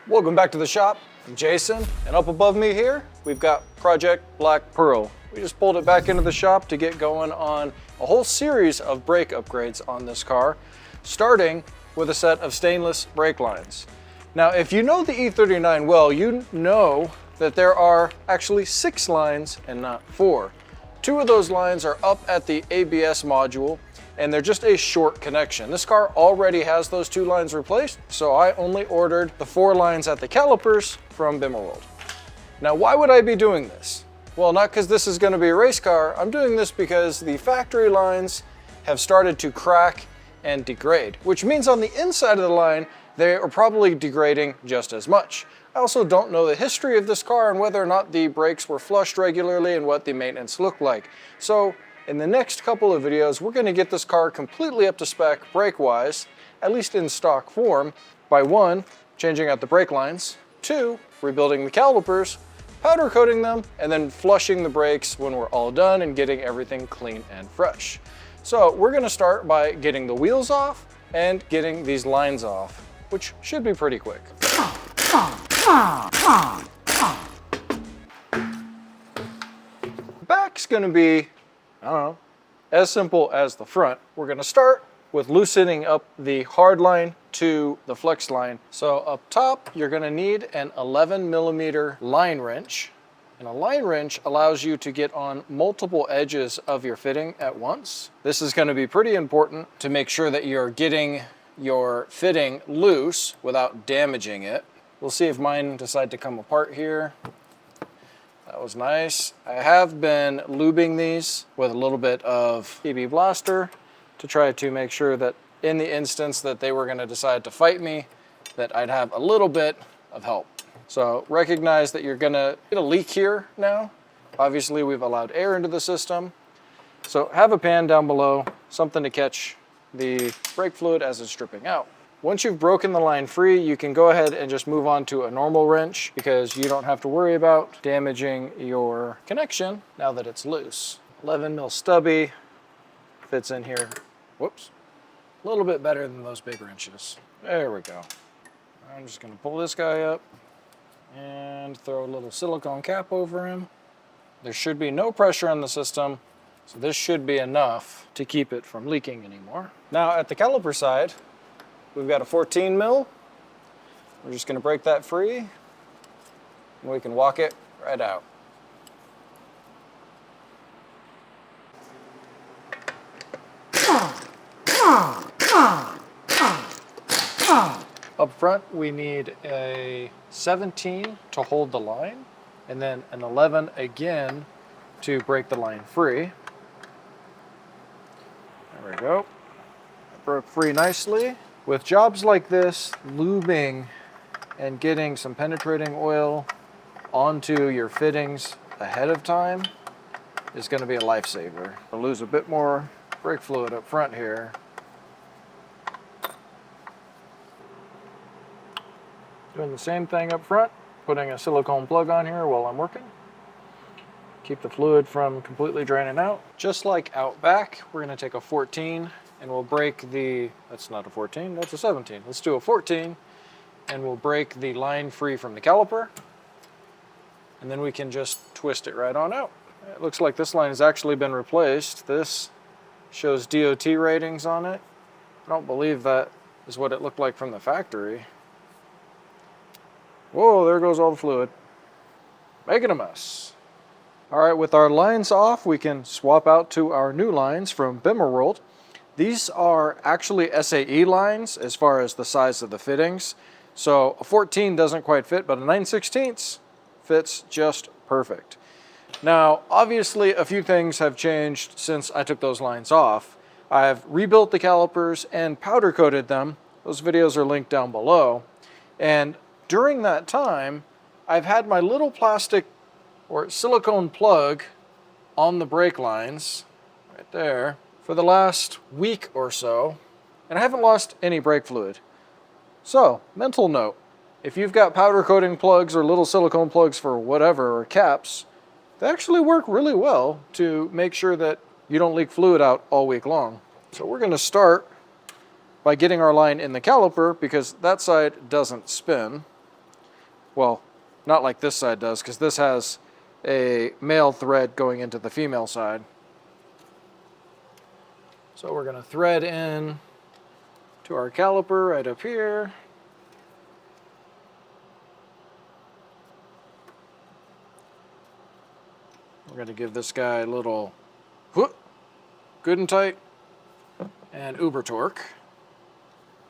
Welcome back to the shop. I'm Jason, and up above me here, we've got Project Black Pearl. We just pulled it back into the shop to get going on a whole series of brake upgrades on this car, starting with a set of stainless brake lines. Now, if you know the E39 well, you know that there are actually 6 lines and not 4. 2 of those lines are up at the ABS module, and they're just a short connection. This car already has those 2 lines replaced, so I only ordered the 4 lines at the calipers from BMW. Now, why would I be doing this? Well, not because this is going to be a race car. I'm doing this because the factory lines have started to crack and degrade, which means on the inside of the line, they are probably degrading just as much. I also don't know the history of this car and whether or not the brakes were flushed regularly and what the maintenance looked like. So in the next couple of videos, we're going to get this car completely up to spec brake-wise, at least in stock form, by 1, changing out the brake lines, 2, rebuilding the calipers, powder coating them, and then flushing the brakes when we're all done and getting everything clean and fresh. So we're going to start by getting the wheels off and getting these lines off, which should be pretty quick. Back's going to be, I don't know, as simple as the front. We're going to start with loosening up the hard line to the flex line. So up top, you're going to need an 11mm line wrench. And a line wrench allows you to get on multiple edges of your fitting at once. This is going to be pretty important to make sure that you're getting your fitting loose without damaging it. We'll see if mine decide to come apart here. That was nice. I have been lubing these with a little bit of PB Blaster to try to make sure that in the instance that they were going to decide to fight me, that I'd have a little bit of help. So recognize that you're going to get a leak here now. Obviously, we've allowed air into the system. So have a pan down below, something to catch the brake fluid as it's dripping out. Once you've broken the line free, you can go ahead and just move on to a normal wrench because you don't have to worry about damaging your connection now that it's loose. 11mm stubby fits in here. Whoops. A little bit better than those big wrenches. There we go. I'm just going to pull this guy up and throw a little silicone cap over him. There should be no pressure on the system, so this should be enough to keep it from leaking anymore. Now at the caliper side, we've got a 14mm. We're just going to break that free, and we can walk it right out. Up front, we need a 17 to hold the line, and then an 11 again to break the line free. There we go. It broke free nicely. With jobs like this, lubing and getting some penetrating oil onto your fittings ahead of time is going to be a lifesaver. I'll lose a bit more brake fluid up front here. Doing the same thing up front, putting a silicone plug on here while I'm working. Keep the fluid from completely draining out. Just like out back, we're going to take a 14 and we'll break the, that's not a 14, that's a 17. Let's do a 14 and we'll break the line free from the caliper. And then we can just twist it right on out. It looks like this line has actually been replaced. This shows DOT ratings on it. I don't believe that is what it looked like from the factory. Whoa, there goes all the fluid. Making a mess. All right, with our lines off, we can swap out to our new lines from BMW. These are actually SAE lines as far as the size of the fittings. So a 14 doesn't quite fit, but a 9/16 fits just perfect. Now, obviously, a few things have changed since I took those lines off. I've rebuilt the calipers and powder coated them. Those videos are linked down below. And during that time, I've had my little plastic or silicone plug on the brake lines, right there, for the last week or so, and I haven't lost any brake fluid. So, mental note, if you've got powder coating plugs or little silicone plugs for whatever, or caps, they actually work really well to make sure that you don't leak fluid out all week long. So we're going to start by getting our line in the caliper because that side doesn't spin. Well, not like this side does, because this has a male thread going into the female side. So we're going to thread in to our caliper right up here. We're going to give this guy a little whoop, good and tight, and uber torque.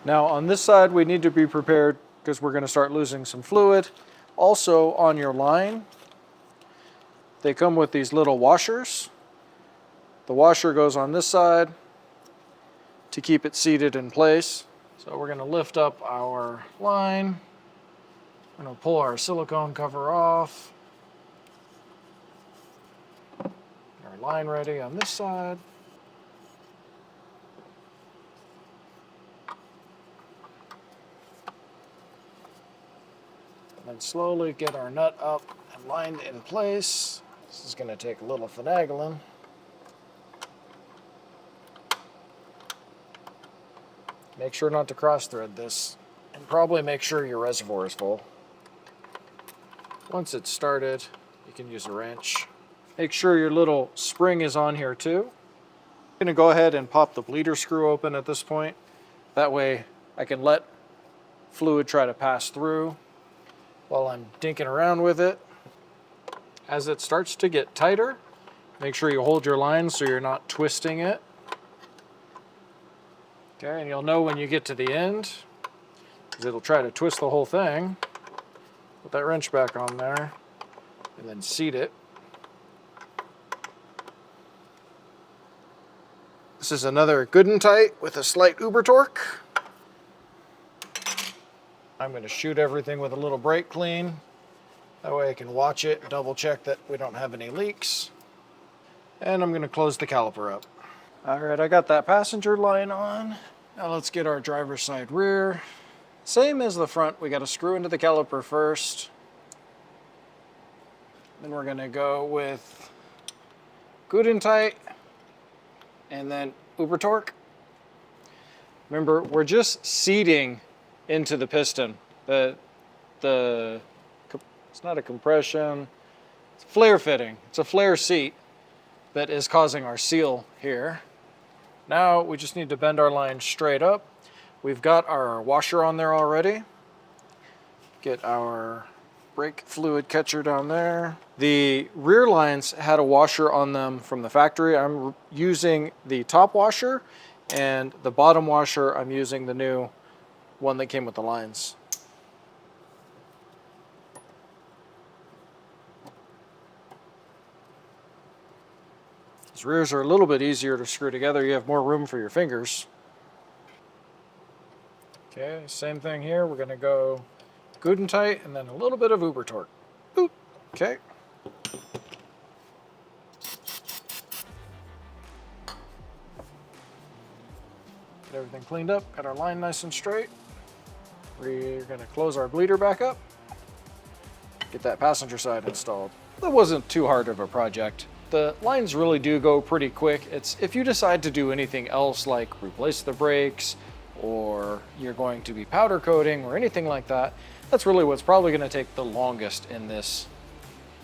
Now on this side we need to be prepared because we're going to start losing some fluid. Also on your line, they come with these little washers. The washer goes on this side to keep it seated in place. So we're going to lift up our line. We're going to pull our silicone cover off. Our line ready on this side. And then slowly get our nut up and lined in place. This is going to take a little finagling. Make sure not to cross thread this, and probably make sure your reservoir is full. Once it's started, you can use a wrench. Make sure your little spring is on here too. I'm going to go ahead and pop the bleeder screw open at this point. That way I can let fluid try to pass through while I'm dinking around with it. As it starts to get tighter, make sure you hold your line so you're not twisting it. Okay, and you'll know when you get to the end, because it'll try to twist the whole thing. Put that wrench back on there, and then seat it. This is another good and tight with a slight uber torque. I'm going to shoot everything with a little brake clean. That way I can watch it, double check that we don't have any leaks. And I'm going to close the caliper up. All right, I got that passenger line on. Now let's get our driver's side rear. Same as the front, we got to screw into the caliper first. Then we're going to go with good and tight, and then uber torque. Remember, we're just seating into the piston. It's not a compression, it's a flare fitting. It's a flare seat that is causing our seal here. Now we just need to bend our line straight up. We've got our washer on there already. Get our brake fluid catcher down there. The rear lines had a washer on them from the factory. I'm using the top washer, and the bottom washer I'm using the new one that came with the lines. These rears are a little bit easier to screw together. You have more room for your fingers. Okay, same thing here. We're going to go good and tight, and then a little bit of uber torque. Boop. Okay. Get everything cleaned up. Got our line nice and straight. We're going to close our bleeder back up. Get that passenger side installed. That wasn't too hard of a project. The lines really do go pretty quick. It's if you decide to do anything else like replace the brakes, or you're going to be powder coating or anything like that, that's really what's probably going to take the longest in this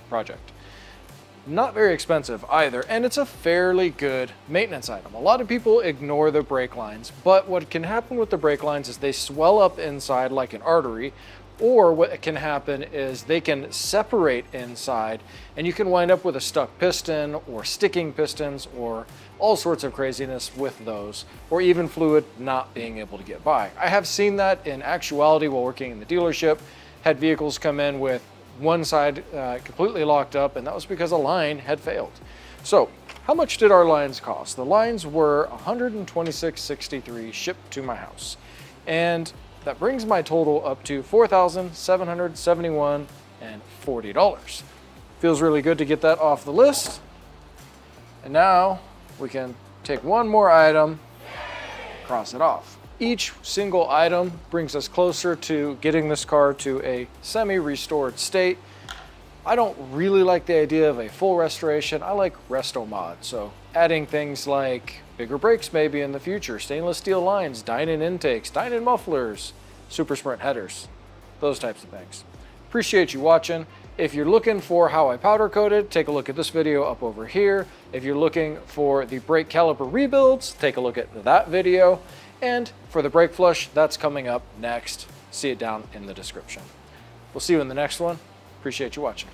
project. Not very expensive either, and it's a fairly good maintenance item. A lot of people ignore the brake lines, but what can happen with the brake lines is they swell up inside like an artery, or what can happen is they can separate inside, and you can wind up with a stuck piston or sticking pistons or all sorts of craziness with those, or even fluid not being able to get by. I have seen that in actuality while working in the dealership. Had vehicles come in with one side completely locked up, and that was because a line had failed. So how much did our lines cost? The lines were $126.63 shipped to my house, and that brings my total up to $4,771.40. Feels really good to get that off the list. And now we can take one more item, cross it off. Each single item brings us closer to getting this car to a semi-restored state. I don't really like the idea of a full restoration. I like resto mod, so adding things like bigger brakes maybe in the future, stainless steel lines, Dynon intakes, Dynon mufflers, super sprint headers, those types of things. Appreciate you watching. If you're looking for how I powder coated, take a look at this video up over here. If you're looking for the brake caliper rebuilds, take a look at that video. And for the brake flush, that's coming up next. See it down in the description. We'll see you in the next one. Appreciate you watching.